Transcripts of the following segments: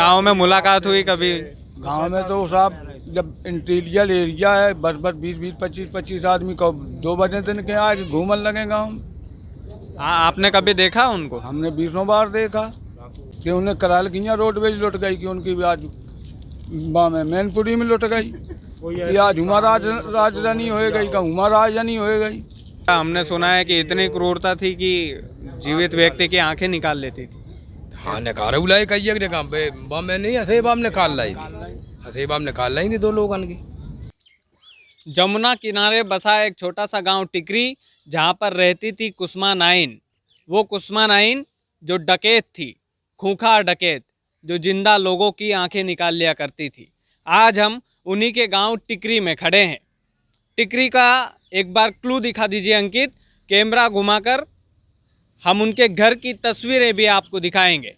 गांव में मुलाकात हुई कभी? गांव में तो साहब जब इंटीरियर एरिया है, बस 20-20, 25-25 आदमी को 2 बजे दिन के आके घूमने लगे गाँव में। आपने कभी देखा उनको? हमने 20 बार देखा कि उन्हें कराल की रोडवेज लुट गई, कि उनकी भी आज में मैनपुरी में लुट गई, कि आज हुमा राजधानी हो गई, का हुमा राजधानी हो गई। हमने सुना है कि इतनी क्रूरता थी कि जीवित व्यक्ति की आंखें निकाल लेती थी। हाँ निकाल बुलाई कही एक काम पे बम में नहीं हसेबाब निकाल लाई थी, हसेबाब निकाल लाई थी 2 लोगन की। जमुना किनारे बसा एक छोटा सा गांव टिकरी, जहां पर रहती थी कुसुमा नाइन। वो कुसुमा नाइन जो डकैत थी, खूंखार डकैत, जो जिंदा लोगों की आंखें निकाल लिया करती थी। आज हम उन्हीं के गांव टिकरी में खड़े हैं। टिकरी का एक बार क्लू दिखा दीजिए अंकित, कैमरा घुमाकर। हम उनके घर की तस्वीरें भी आपको दिखाएंगे।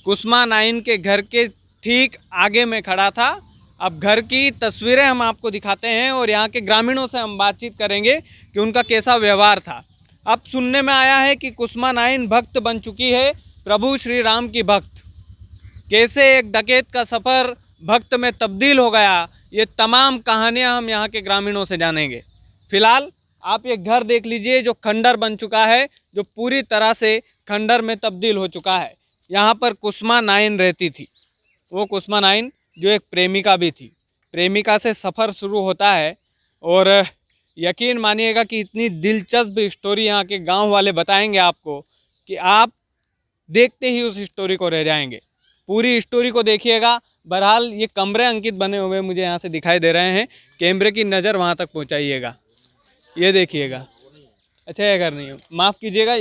कुसुमा नाइन के घर के ठीक आगे में खड़ा था। अब घर की तस्वीरें हम आपको दिखाते हैं और यहाँ के ग्रामीणों से हम बातचीत करेंगे कि उनका कैसा व्यवहार था। अब सुनने में आया है कि कुसुमा नाइन भक्त बन चुकी है, प्रभु श्री राम की भक्त। कैसे एक डकैत का सफ़र भक्त में तब्दील हो गया, ये तमाम कहानियां हम यहाँ के ग्रामीणों से जानेंगे। फिलहाल आप ये घर देख लीजिए जो खंडर बन चुका है, जो पूरी तरह से खंडर में तब्दील हो चुका है। यहाँ पर कुसुमा नाइन रहती थी। वो कुसुमा नाइन जो एक प्रेमिका भी थी। प्रेमिका से सफ़र शुरू होता है और यकीन मानिएगा कि इतनी दिलचस्प स्टोरी यहाँ के गांव वाले बताएंगे आपको कि आप देखते ही उस स्टोरी को रह जाएंगे। पूरी स्टोरी को देखिएगा। बहरहाल ये कमरे अंकित बने हुए मुझे यहाँ से दिखाई दे रहे हैं, कैमरे की नज़र वहाँ तक पहुँचाइएगा। ये देखिएगा। अच्छा ये घर नहीं हो, माफ़ कीजिएगा,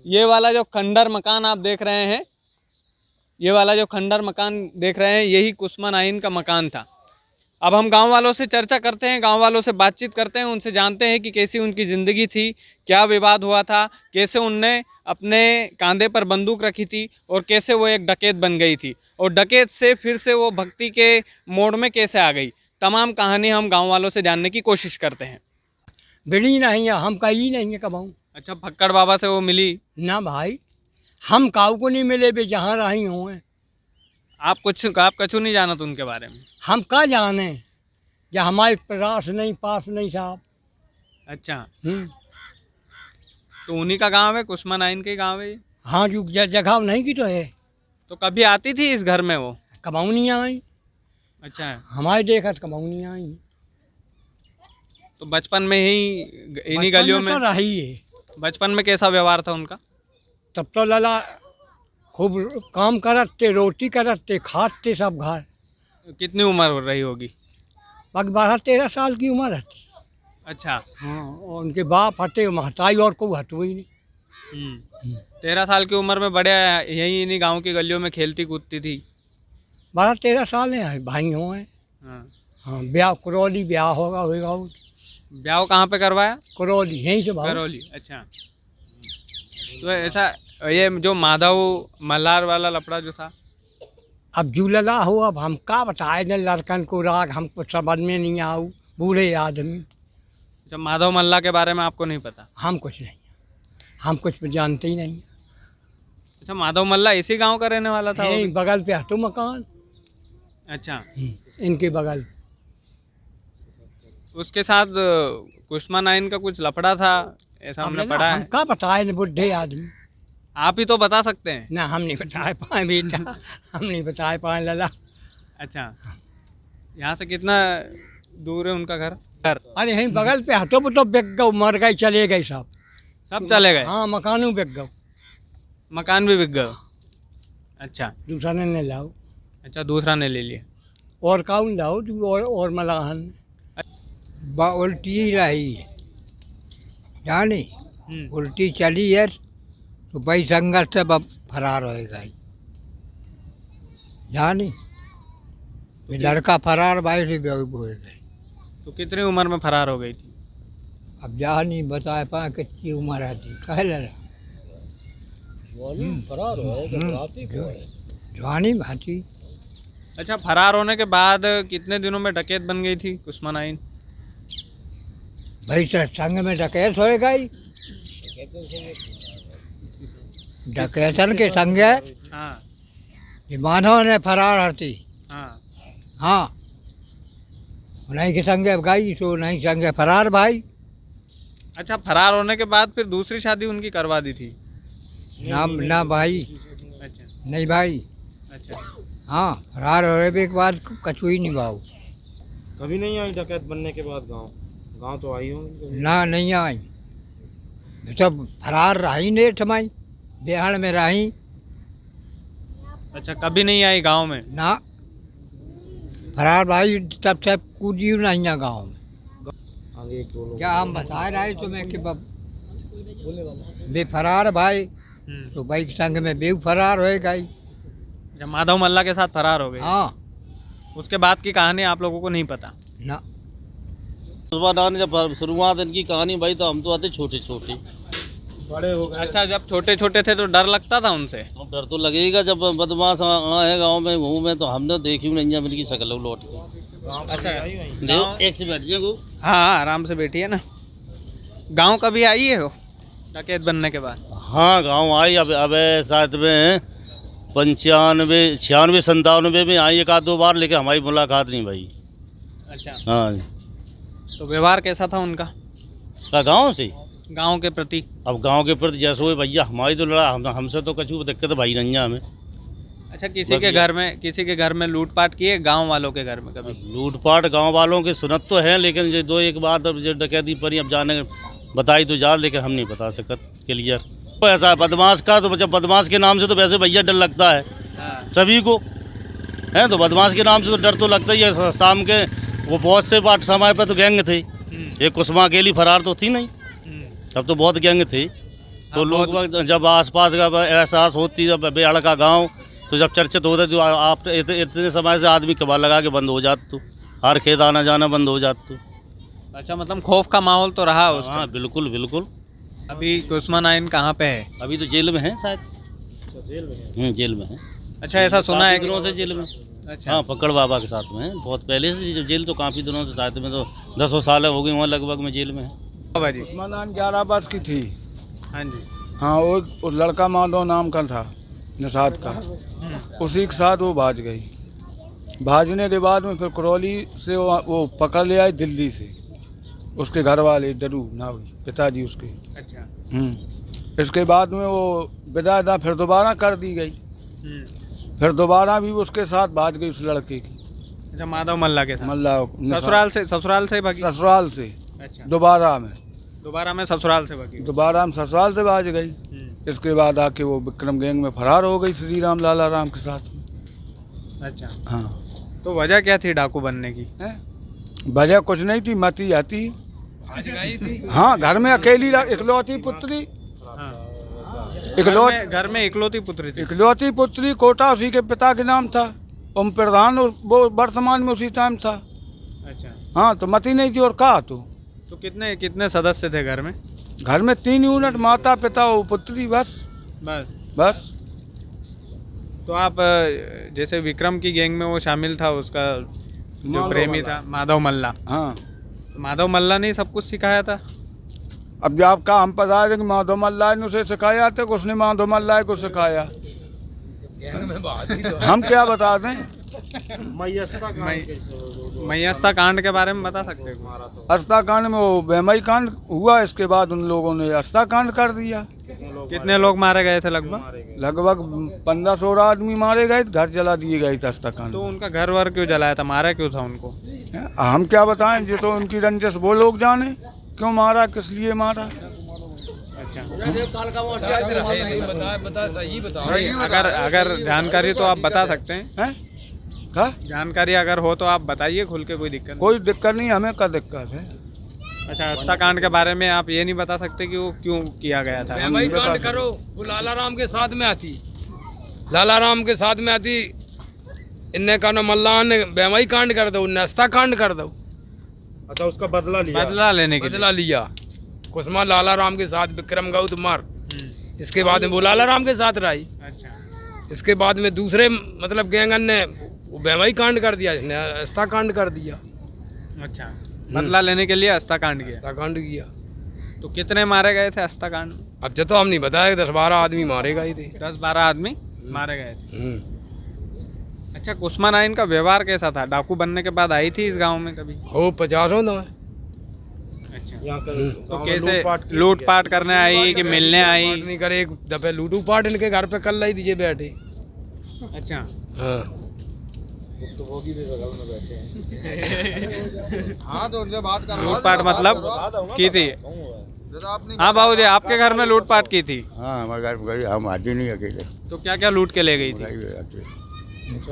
ये वाला जो खंडर मकान आप देख रहे हैं, ये वाला जो खंडर मकान देख रहे हैं, यही कुसुमा नाइन का मकान था। अब हम गांव वालों से चर्चा करते हैं, गांव वालों से बातचीत करते हैं, उनसे जानते हैं कि कैसी उनकी ज़िंदगी थी, क्या विवाद हुआ था, कैसे उनने अपने कंधे पर बंदूक रखी थी और कैसे वो एक डकैत बन गई थी और डकैत से फिर से वो भक्ति के मोड़ में कैसे आ गई। तमाम कहानी हम गाँव वालों से जानने की कोशिश करते हैं। बिड़ी नहीं है, हम कहीं नहीं है कबाऊ। अच्छा, फक्कड़ बाबा से वो मिली ना भाई, हम काऊ को नहीं मिले बे, जहाँ रही हुए। आप कछु नहीं जानत उनके बारे में? हम क्या जाने, या हमारे पास नहीं साहब। अच्छा, तो उन्हीं का गांव है, कुसुमा नाइन के गांव है? हाँ, जो जगह नहीं की तो है। तो कभी आती थी इस घर में वो? कबाऊ नहीं आई। अच्छा, हमारे देखा कबाऊ नहीं आई। तो बचपन में ही इन्हीं गलियों में तो रही है। बचपन में कैसा व्यवहार था उनका? तब तो लला खूब काम करते, रोटी करते, खाते सब घर। कितनी उम्र हो रही होगी? बाकी 12-13 साल की उम्र रहती। अच्छा। हाँ, और उनके बाप हटे महताई और को हटो ही नहीं। 13 साल की उम्र में बड़े यही इन्हीं गांव की गलियों में खेलती कूदती थी। 12-13 साल है, भाई हो हैं। हाँ, हाँ, ब्याह करौली ब्याह होगा। ब्याह कहाँ पे करवाया? करौली, यहीं से करौली। अच्छा, तो ऐसा ये जो माधव मल्हार वाला लफड़ा जो था, अब जूलला हो, अब हम का बताए न लड़कन को राग, हमको समझ में नहीं आऊ, बूढ़े आदमी। जब माधव मल्ला के बारे में आपको नहीं पता? हम कुछ नहीं, हम कुछ जानते ही नहीं। अच्छा, माधव मल्ला इसी गांव का रहने वाला था? यहीं बगल पे हटो मकान। अच्छा, इनके बगल। उसके साथ कुसुमा नाइन का कुछ लफड़ा था ऐसा हमने पढ़ा हम है। का बताए न बुढ़े आदमी। आप ही तो बता सकते हैं। ना, हम नहीं बताए पाए बेटा, हम नहीं बताए पाए लला। अच्छा, यहाँ से कितना दूर है उनका घर? अरे यहीं बगल पे हटो तो बिक गौ, मर गए, चले गए सब। सब चले गए? हाँ, मकानों बिक गौ। मकान भी बिक गए? अच्छा, दूसरा ने लाओ। अच्छा, दूसरा ने ले लिया। और काउन लाओ और मलाहन उल्टी रही जानी, उल्टी चली है तो भाई संघर्ष से फरार हो गई जानी। ये लड़का फरार भाई से हो गई। तो कितनी उम्र में फरार हो गई थी? अब जा नहीं बता पाए कितनी उम्र आती, कह लड़ा फरार हो जवानी भाती। अच्छा, फरार होने के बाद कितने दिनों में डकैत बन गई थी कुसुमा नाइन? भाई संग में डकैत हो गई। डकैतन के संगे हाँ ये मानव ने फरार हती। हाँ हाँ नहीं के संगे गई तो नहीं संगे फरार भाई। अच्छा, फरार होने के बाद फिर दूसरी शादी उनकी करवा दी थी? ना भाई, अच्छा नहीं भाई। अच्छा। हाँ फरार होने के बाद कछु ही नहीं भाव। कभी नहीं आई डकैत बनने के बाद गांव? गांव तो आई होंगी। ना नहीं आई तो फरार रही नहीं ठमाई बिहार में रही अच्छा, कभी नहीं आई गांव में? ना फरार भाई तब से कूदी नहीं है गाँव में। आगे एक दो लोग क्या हम बता रहे तुम्हें कि बेफरार भाई तो भाई के संग में बेव फरार हो गई। जब माधव मल्ला के साथ फरार हो गए, हाँ उसके बाद की कहानी आप लोगों को नहीं पता? ना उस्मान जब शुरुआत इनकी कहानी भाई तो हम तो आते छोटे छोटे। बड़े हो गए। अच्छा, जब छोटे छोटे थे तो डर लगता था उनसे? अब डर तो लगेगा जब बदमाश आए गांव में घूमे तो हमने देखी नहीं जब इनकी शक्ल लौट के। अच्छा, देखो एक से बैठ जाएगा। हाँ आराम से बैठिए ना। गांव कभी आई है हो डकैत बनने के बाद? हाँ गांव आई। अब शायद में 95 96 97 में आई एक आध दो बार, लेकिन हमारी मुलाकात नहीं भाई। अच्छा, हाँ तो व्यवहार कैसा था उनका का गाँव से? गांव के प्रति? अब गांव के प्रति जैसे हुए भैया हमारी तो लड़ा हमसे तो कछु दिक्कत भाई नहीं है हमें। अच्छा, किसी के घर में लूटपाट किए गांव वालों के घर में कभी? लूटपाट गांव वालों की सुनत तो है, लेकिन जो दो एक बात अब जो डकैती परी अब जाने बताई तो जा, लेकिन हम नहीं बता सकत क्लियर। तो ऐसा है बदमाश का, तो जब बदमाश के नाम से तो वैसे भैया डर लगता है सभी को, है तो बदमाश के नाम से तो डर तो लगता ही है। शाम के वो बहुत से बाट समय पर तो गैंग थे, एक कुसुमा अकेली फरार तो थी नहीं, तब तो बहुत गैंग थे। तो लोग जब आसपास का एहसास होती जब बेहड़ का गाँव तो जब चर्चित होता तो आप इतने समय से आदमी कबार लगा के बंद हो जात, तो हर खेत आना जाना बंद हो जात। तो अच्छा, मतलब खौफ का माहौल तो रहा उसका? हाँ बिल्कुल बिल्कुल। अभी उस्मान आइन कहाँ पे है? अभी तो जेल में है शायद। जेल में है। अच्छा, ऐसा सुना है कि दिनों से जेल में। अच्छा, हाँ पकड़ बाबा के साथ में है, बहुत पहले से जेल तो काफ़ी दिनों से, शायद में तो 10 साल हो गए वहाँ लगभग में जेल में है। बाबा जी। उस्मान 11 वर्ष की थी। हाँ जी। हाँ वो लड़का माधव नाम का था निषाद का, उसी के साथ वो भाज गई। भाजने के बाद में फिर करौली से वो पकड़ ले आए दिल्ली से, उसके घर वाले डरू ना हुई पिताजी उसके। अच्छा। इसके बाद में वो विदा फिर दोबारा कर दी गई, फिर दोबारा भी उसके साथ भाज गई उस लड़के की। अच्छा, माधव मल्ला के साथ? मल्ला ससुराल से भागी? ससुराल से अच्छा, दोबारा में ससुराल से भागी? दोबारा में ससुराल से भाज गई। इसके बाद आके वो विक्रम गैंग में फरार हो गई श्री राम लाला राम के साथ में। अच्छा, हाँ तो वजह क्या थी डाकू बनने की? वजह कुछ नहीं थी, मती आती। हाँ घर में अकेली इकलौती पुत्री, घर में इकलौती पुत्री थी? इकलौती पुत्री, कोटा उसी के पिता के नाम था, उम प्रधान वो वर्तमान में उसी टाइम था। अच्छा। हाँ तो मती नहीं थी और कहा तो कितने सदस्य थे घर में? घर में 3 यूनिट, माता पिता वो पुत्री, बस। बस। तो आप जैसे विक्रम की गैंग में वो शामिल था, उसका जो प्रेमी था माधव मल्ला, हाँ तो माधव मल्ला ने सब कुछ सिखाया था? अब जब आपका हम पता है कि माधव मल्ला ने उसे सिखाया था, उसने माधव मल्ला को सिखाया, हम क्या बता दें? मयस्ता कांड के बारे में बता सकते हो? अस्ता कांड में वो बेमई कांड हुआ, इसके बाद उन लोगों ने अस्ता कांड कर दिया। कितने लोग मारे गए थे? लगभग 1500 आदमी मारे गए, घर जला दिए गए थे अस्ता कांड। तो उनका घर वर क्यों जलाया था? मारा क्यों था उनको? हम क्या बताएं, जो तो उनकी रंजिश वो लोग जाने क्यों मारा, किस लिए मारा। अच्छा, बता अगर जानकारी तो आप बता सकते हैं? का जानकारी अगर हो तो आप बताइए खुल के, कोई दिक्कत कोई दिक्कत नहीं, हमें क्या दिक्कत है। अच्छा, अस्ता कांड के बारे में आप ये नहीं बता सकते कि वो क्यों किया गया था? बेमाई कांड करो, वो लाला राम के साथ में आती, लाला राम के साथ में आती, इनने कहा मल्ला ने बेमाई कांड कर दो, अस्ता कांड कर दो। अच्छा, उसका बदला लिया? बदला लेने के बदला लिया। कुसुमा लाला राम के साथ विक्रम गौत मार, इसके बाद में वो लाला राम के साथ रही। अच्छा। इसके बाद में दूसरे मतलब गैंगन ने वो बेमाई कांड कर दिया, इसने अस्ता कांड कर दिया। अच्छा, बदला लेने के लिए अस्ता कांड किया? अस्ता कांड किया। तो कितने मारे गए थे अस्ता कांड? अब जो तो हम नहीं बताया, 10-12 आदमी मारे गए थे। 10-12 आदमी मारे गए थे। अच्छा, कुस्मा नाइन का व्यवहार कैसा था? डाकू बनने के बाद आई थी इस गांव में कभी? खूब 50 ना। अच्छा, यहाँ का तो गाँव में कैसे लूटपाट की लूटपाट करने आई कि मिलने आई? नहीं करे, एक दफे लूटू पाट इनके घर पे कर लाई दीजिए बैठे। अच्छा, हाँ भुक्तभोगी भी बगल में बैठे हैं। लूटपाट मतलब की थी? हाँ बाबू जी, आपके घर में लूटपाट की थी? हाँ हमारे घर हम आते नहीं अकेले, तो क्या क्या लूट के ले गई थी?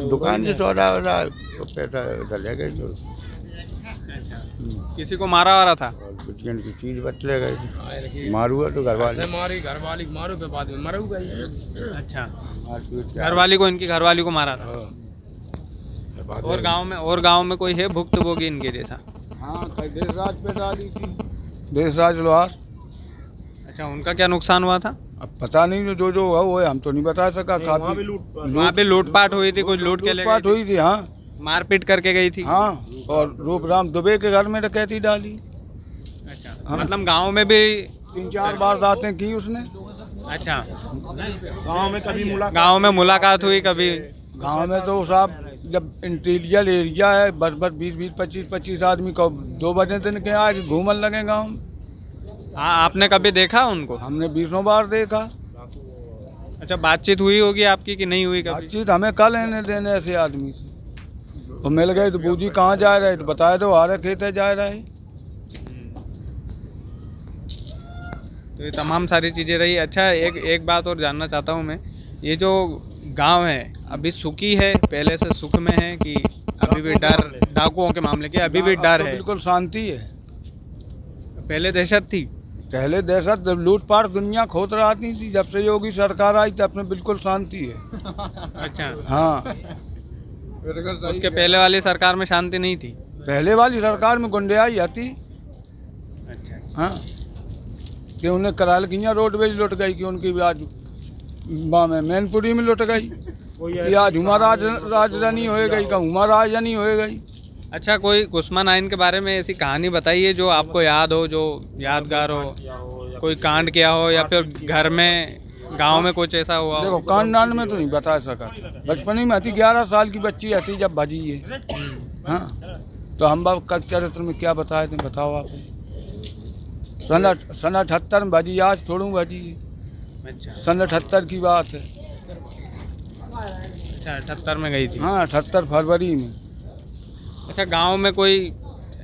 दुकान से सौदा वौदा तो पैसा वैसा ले गए तो किसी को मारा वारा था? और बिटियन की चीज बच ले गए, मारू तो घर वाले मारी, घर वाली मारो पे बाद में मरू गई। अच्छा, मारपीट घरवाली को, इनकी घरवाली को मारा था? बाद और गांव में कोई है भुक्तभोगी इनके जैसा? हाँ, कई देशराज पे डाली थी, देशराज लोहार। अच्छा, उनका क्या नुकसान हुआ था? अब पता नहीं, जो जो हुआ वो है, हम तो नहीं बता सका। वहाँ भी लूटपाट वहाँ पे लूटपाट हुई थी, कुछ लूट के ले लूटपाट गए हुई थी। हाँ थे? मारपीट करके गई थी? हाँ, और रूपराम दुबे के घर में डकैती डाली। अच्छा, हाँ। मतलब गांव में भी 3-4 वारदातें की उसने। अच्छा, गाँव में कभी मुलाकात गांव में मुलाकात हुई कभी? गांव में तो साहब जब इंटीरियर एरिया है, बस 20-20, 25-25 आदमी को 2 बजे दिन के आके घूमने लगे गांव में। हाँ, आपने कभी देखा उनको? हमने 20 बार देखा। अच्छा, बातचीत हुई होगी आपकी कि नहीं हुई कभी? बातचीत हमें कल लेने देने ऐसे आदमी से, और मिल गए तो बूजी कहाँ जा रहे, तो बताए दो हारे खेते जा रहे। तो ये तमाम सारी चीज़ें रही। अच्छा, एक बात और जानना चाहता हूँ मैं, ये जो गांव है अभी सुखी है, पहले से सुख में है कि अभी भी डर, डाकुओं के मामले के अभी भी डर तो है? बिल्कुल शांति है। पहले दहशत थी? पहले दहशत, लूटपाट दुनिया खोद रही थी, जब से योगी सरकार आई तब में बिल्कुल शांति है। अच्छा, हाँ, उसके पहले वाली सरकार में शांति नहीं थी? पहले वाली सरकार में गुंडियाई आती। अच्छा, हाँ, कि उन्हें कराल किया रोडवेज लुट गई, कि उनकी भी आज में मैनपुरी में लुट गई, कि आज हुमा राजधानी हो गई, का हुमा राजधानी हो गई। अच्छा, कोई कुस्मा नाइन के बारे में ऐसी कहानी बताइए जो आपको याद हो, जो यादगार हो, कोई कांड किया हो या फिर घर में गांव में कुछ ऐसा हुआ हो? देखो, कांडान में तो नहीं बता सका, बचपन ही में आती, 11 साल की बच्ची आती जब भजी है। हाँ, तो हम बाप का चरित्र में क्या बताए थे, बताओ आप। सन 78 में भजी, आज थोड़ू भजी है। अच्छा, सन 78 की बात है। अच्छा, 78 में गई थी? हाँ, 78 फरवरी में। अच्छा, गांव में कोई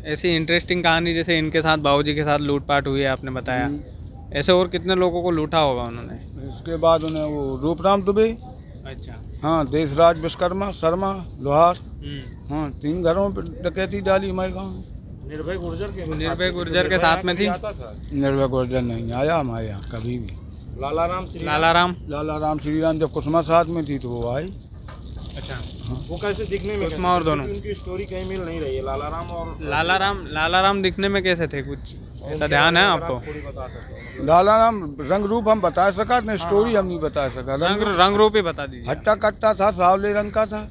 ऐसी इंटरेस्टिंग कहानी, जैसे इनके साथ बाबूजी के साथ लूटपाट हुई है आपने बताया, ऐसे और कितने लोगों को लूटा होगा उन्होंने? इसके बाद उन्हें वो रूपराम दुबे, अच्छा, हाँ, देशराज विश्वकर्मा शर्मा लोहार, हम्म। हाँ, 3 घरों पर डकैती डाली हमारे गाँव में। निर्भय गुर्जर के साथ में थी? निर्भय गुर्जर नहीं आया हमारे यहाँ कभी भी। लालाराम लालाराम श्री राम जब कुसुमा साथ में थी तो वो आई। अच्छा, वो कैसे दिखने में, कुसुमा और दोनों? उनकी स्टोरी कहीं मिल नहीं रही है। लालाराम दिखने में कैसे थे, कुछ ऐसा ध्यान है आपको? थोड़ी बता सकते हो? लालाराम रंग रूप हम बता सका, नहीं स्टोरी हम नहीं बता सका। रंग रूप ही बता दीजिए। हट्टा कट्टा था, सावले रंग का था,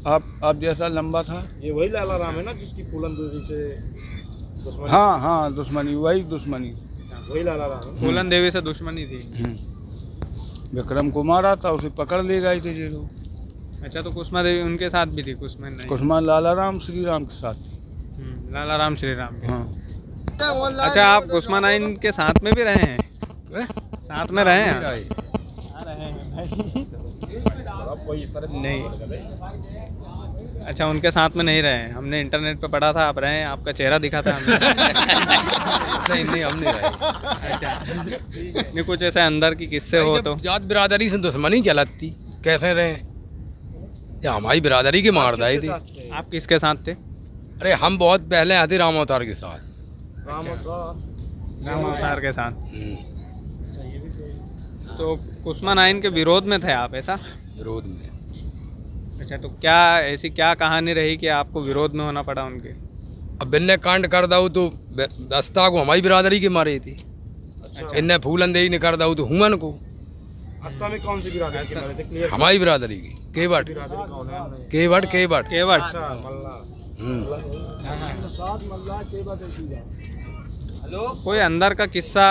अब जैसा लंबा था। ये वही लालाराम है ना जिसकी फूलन देवी से दुश्मनी? हाँ हाँ, दुश्मनी, वही दुश्मनी। वही लालाराम है। फूलन देवी से दुश्मनी थी? विक्रम को मारा था, उसे पकड़ ले गए थे ये लोग। अच्छा, तो कुसुमा देवी उनके साथ भी थी? कुसुमा नहीं? कुसुमा लालाराम श्री राम के साथ थी। लालाराम श्री राम के। हाँ। अच्छा, आप कुसुमा नाइन के साथ में भी रहे हैं? साथ में रहे हैं? नहीं, अच्छा, उनके साथ में नहीं रहे हैं। हमने इंटरनेट पे पढ़ा था आप रहे हैं, आपका चेहरा दिखा था हमें। नहीं हम नहीं रहे। अच्छा, नहीं, कुछ ऐसे अंदर की किस्से हो तो? जात बिरादरी से दुश्मनी चलती, कैसे रहे? या हमारी बिरादरी के मार दाए थे। आप किसके साथ थे? अरे हम बहुत पहले आते राम अवतार के साथ। राम अवतार के साथ? तो कुसुमा नाइन के विरोध में थे आप, ऐसा? विरोध में। अच्छा, तो क्या ऐसी क्या कहानी रही कि आपको विरोध में होना पड़ा उनके? अब बिन्ने कांड कर दाऊ तो दस्ता को हमारी बिरादरी के मारे थे। इन्ने फूलन दे ने कर दाऊ तो हुमन को। आस्था में कौन सी बिरादरी के मारे थे? क्लियर हमारी बिरादरी की केवट। बिरादरी कौन है? केवट। केवट? कोई अंदर का किस्सा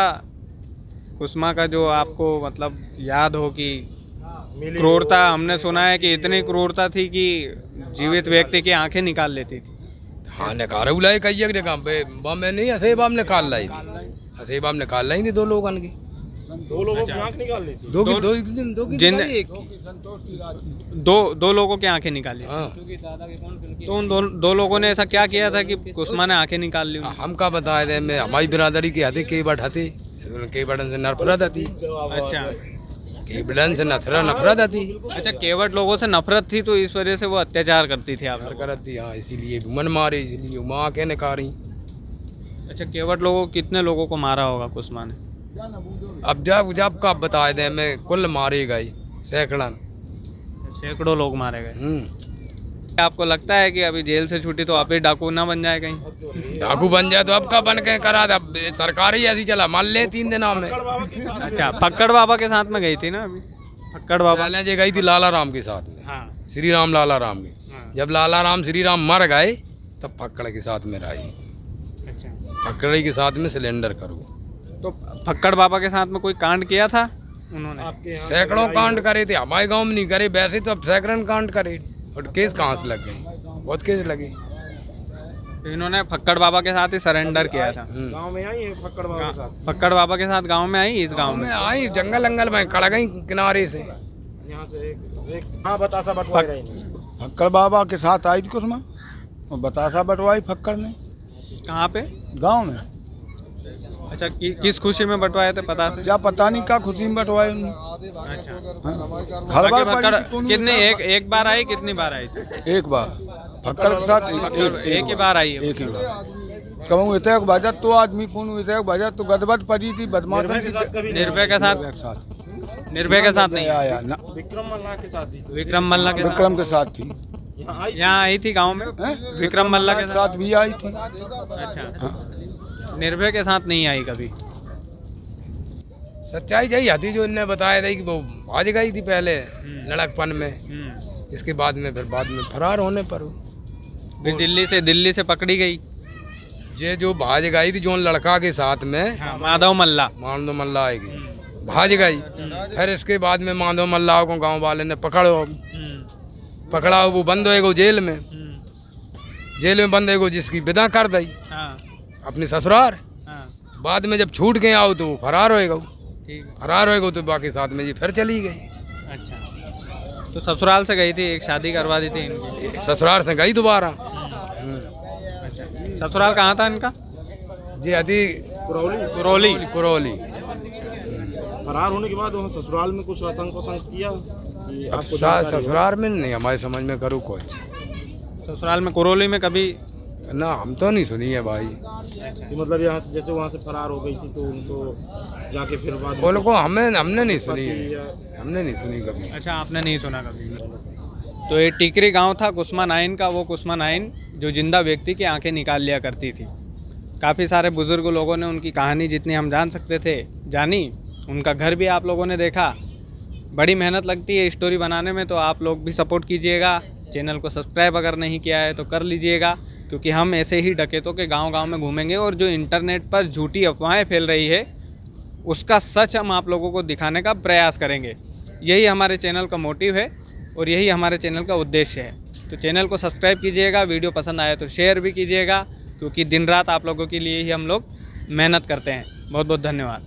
कुसमा का जो आपको मतलब याद हो कि क्रूरता, हमने सुना है कि इतनी क्रूरता थी कि जीवित व्यक्ति की आंखें निकाल लेती थी। हाँ निकाल उलाई कही बम में नहीं हसेब आप निकाल लाई थी, हसेब आप निकाल लाई थी 2 लोगों की, 2 लोगों की आंख निकाल ली थी। दो की जिन- निकाली, एक की। दो लोगों की आंखें निकाली। हाँ तो उन दो लोगों ने ऐसा क्या किया था कि कुसमा ने आंखें निकाल ली उनकी? हम का बताए थे मैं हमारी बिरादरी के हथे के बट हथे के बटन से नफरत थी, अच्छा के बटन से नफरत थी अच्छा, केवट लोगों से नफरत थी तो इस वजह से वो अत्याचार करती थी आप लोग। करत थी। हाँ इसीलिए मन मारे, इसीलिए माँ के निकाली। अच्छा, केवट लोगों कितने लोगों को मारा होगा कुसमा ने? अब जब का बताए थे मैं कुल मारे गए सैकड़न। सैकड़ों लोग मारे गए। आपको लगता है कि अभी जेल से छूटी तो आप ही डाकू ना बन जाए कहीं? डाकू बन जाए तो अब का बन के करा था, सरकार ही ऐसी चला मान ले 3 दिनों में। अच्छा, फक्कड़ बाबा के साथ में गई थी ना अभी? फक्कड़ बाबा पहले जे गई थी लाला राम के साथ में, हाँ श्री राम लाला राम के। हाँ। जब लाला राम श्री राम मर गए तब फक्कड़ के साथ में रही, अच्छा, फक्कड़ के साथ में सिलेंडर करो। तो फक्कड़ बाबा के साथ में कोई कांड किया था उन्होंने? सैकड़ों कांड करे थे, हमारे गांव में नहीं करे, वैसे तो अब सैकड़ों कांड करे और केस कहाँ से लग गए, बहुत केस लगे। तो इन्होंने फक्कड़ बाबा के साथ ही सरेंडर किया था। गांव में आई है फक्कड़ बाबा के साथ? फक्कड़ बाबा के साथ गांव में आई, इस गांव में? आई जंगल अंगल में कड़ गई किनारे से। यहाँ से एक हाँ बतासा बटवाई रही नहीं। फक्कड़ बाबा के साथ आई थी कुसमा और बतासा बटवाई फक्कड़ ने कहाँ पे? गांव में। अच्छा, किस खुशी में बंटवाए थे पता से? क्या पता नहीं क्या खुशी में बटवाई उन्होंने। अच्छा, हर बार फक्कड़ पड़ी थी, कौन कितनी एक बार आई, कितनी बार आई थी? एक बार फक्कड़ के साथ एक ही बार आई है। एक ही बार। कहूँ इतने बजट तो आदमी कौन इतने बजट तो गदबद पड़ी थी बदमाश निर्भय के साथ कभी नहीं। निर्भय के साथ नहीं आया ना, विक्रम मल्ला के साथ ही विक्रम मल्ला के साथ विक्रम के साथ थी, यहाँ आई। यहाँ आई थी गांव में? हैं? विक्रम मल्ला के साथ? साथ भी आई थी। अच्छा, निर्भय के साथ नहीं आई कभी? सच्चाई यही आती जो इन्हें बताया था कि वो भाज गई थी पहले लड़कपन में, इसके बाद में फिर बाद में फरार होने पर फिर दिल्ली से पकड़ी गई। ये जो भाज गई थी जो लड़का के साथ में हाँ, माधव मल्ला। माधव मल्ला आएगी, भाज गई। फिर इसके बाद में माधव मल्ला को गांव वाले ने पकड़ा, वो बंद होएगा जेल में, जेल में बंद होएगा, जिसकी विदा कर दी हाँ, अपनी ससुराल। हाँ, बाद में जब छूट के आओ तो वो फरार होएगा, ठीक। फरार होएगा तो बाकी साथ में ये फिर चली गई। अच्छा, तो ससुराल से गई थी, एक शादी करवा दी थी इनकी? ससुराल से गई दोबारा। अच्छा, ससुराल कहाँ था इनका? जी अति कुरौली। कुरौली। फरार होने के बाद वहाँ ससुराल में कुछ आतंक किया कि आपको ससुराल में नहीं, हमारे समझ में करूँ कुछ ससुराल में कुरौली में कभी? ना, हम तो नहीं सुनी है भाई। कि मतलब यहाँ से जैसे वहाँ से फरार हो गई थी तो उनको जाके फिर बाद में उनको हमने नहीं सुनी है, या- हमने नहीं सुनी कभी। अच्छा, आपने नहीं सुना कभी? तो ये टिकरी गांव था कुसमा नाइन का, वो कुसमा नाइन जो जिंदा व्यक्ति की आंखें निकाल लिया करती थी। काफ़ी सारे बुजुर्ग लोगों ने उनकी कहानी जितनी हम जान सकते थे जानी, उनका घर भी आप लोगों ने देखा। बड़ी मेहनत लगती है स्टोरी बनाने में, तो आप लोग भी सपोर्ट कीजिएगा। चैनल को सब्सक्राइब अगर नहीं किया है तो कर लीजिएगा, क्योंकि हम ऐसे ही डकैतों के गांव-गांव में घूमेंगे और जो इंटरनेट पर झूठी अफवाहें फैल रही है उसका सच हम आप लोगों को दिखाने का प्रयास करेंगे। यही हमारे चैनल का मोटिव है और यही हमारे चैनल का उद्देश्य है। तो चैनल को सब्सक्राइब कीजिएगा, वीडियो पसंद आए तो शेयर भी कीजिएगा, क्योंकि दिन रात आप लोगों के लिए ही हम लोग मेहनत करते हैं। बहुत बहुत धन्यवाद।